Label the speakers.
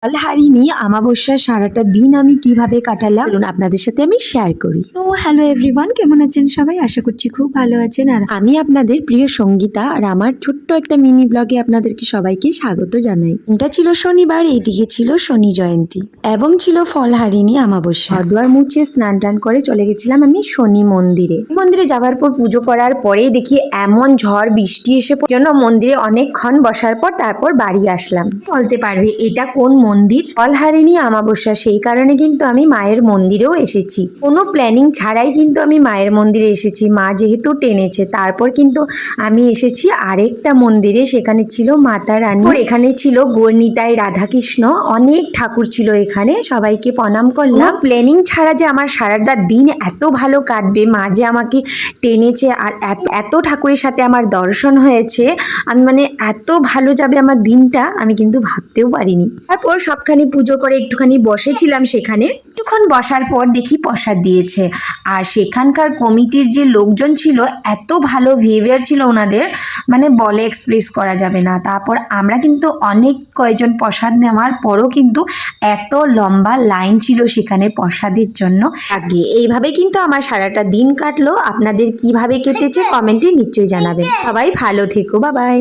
Speaker 1: ফলহারিণী অমাবস্যার সারাটা দিন আমি কিভাবে কাটালাম চলুন আপনাদের সাথে আমি শেয়ার করি। তো হ্যালো এভরিওয়ান, কেমন আছেন সবাই? আশা করছি খুব ভালো আছেন। আর আমি আপনাদের প্রিয় সঙ্গীতা, আর আমার ছোট্ট একটা মিনি ব্লগে আপনাদেরকে সবাইকে স্বাগত জানাই। এটা ছিল শনিবার, এইদিকে ছিল শনি জয়ন্তী এবং ছিল ফলহারিণী অমাবস্যা। ঘরদুয়ার মুছে স্নান টান করে চলে গেছিলাম আমি শনি মন্দিরে। মন্দিরে যাওয়ার পর পুজো করার পরেই দেখি এমন ঝড় বৃষ্টি এসে জন্য মন্দিরে অনেকক্ষণ বসার পর তারপর বাড়ি আসলাম। বলতে পারবে এটা কোন মন্দির? ফলহারিণী অমাবস্যা, সেই কারণে কিন্তু আমি মায়ের মন্দিরেও এসেছি। কোনো প্ল্যানিং ছাড়াই কিন্তু আমি মায়ের মন্দিরে এসেছি, মা যেহেতু টেনেছে। তারপর কিন্তু আমি এসেছি আরেকটা মন্দিরে, সেখানে ছিল মাতা রানী, এখানে ছিল গৌরনিতাই, রাধাকৃষ্ণ, অনেক ঠাকুর ছিল এখানে। সবাইকে প্রণাম করলাম। প্ল্যানিং ছাড়া যে আমার সারাটা দিন এত ভালো কাটবে, মা যে আমাকে টেনেছে আর এত ঠাকুরের সাথে আমার দর্শন হয়েছে, আমি মানে এত ভালো যাবে আমার দিনটা আমি কিন্তু ভাবতেও পারিনি। তারপর সবখানি পুজো করে একটুখানি বসেছিলাম সেখানে। কিছুক্ষণ বসার পর দেখি প্রসাদ দিয়েছে, আর সেখানকার কমিটির যে লোকজন ছিল এত ভালো বিহেভিয়ার ছিল ওনাদের, মানে বলে এক্সপ্রেস করা যাবে না। তারপর আমরা কিন্তু অনেক কয়েকজন প্রসাদ নেওয়ার পরও কিন্তু এত লম্বা লাইন ছিল সেখানে প্রসাদের জন্য। আগে এইভাবে কিন্তু আমার সারাটা দিন কাটলো। আপনাদের কিভাবে কেটেছে কমেন্টে নিশ্চয়ই জানাবেন। সবাই ভালো থেকো, বাই বাই।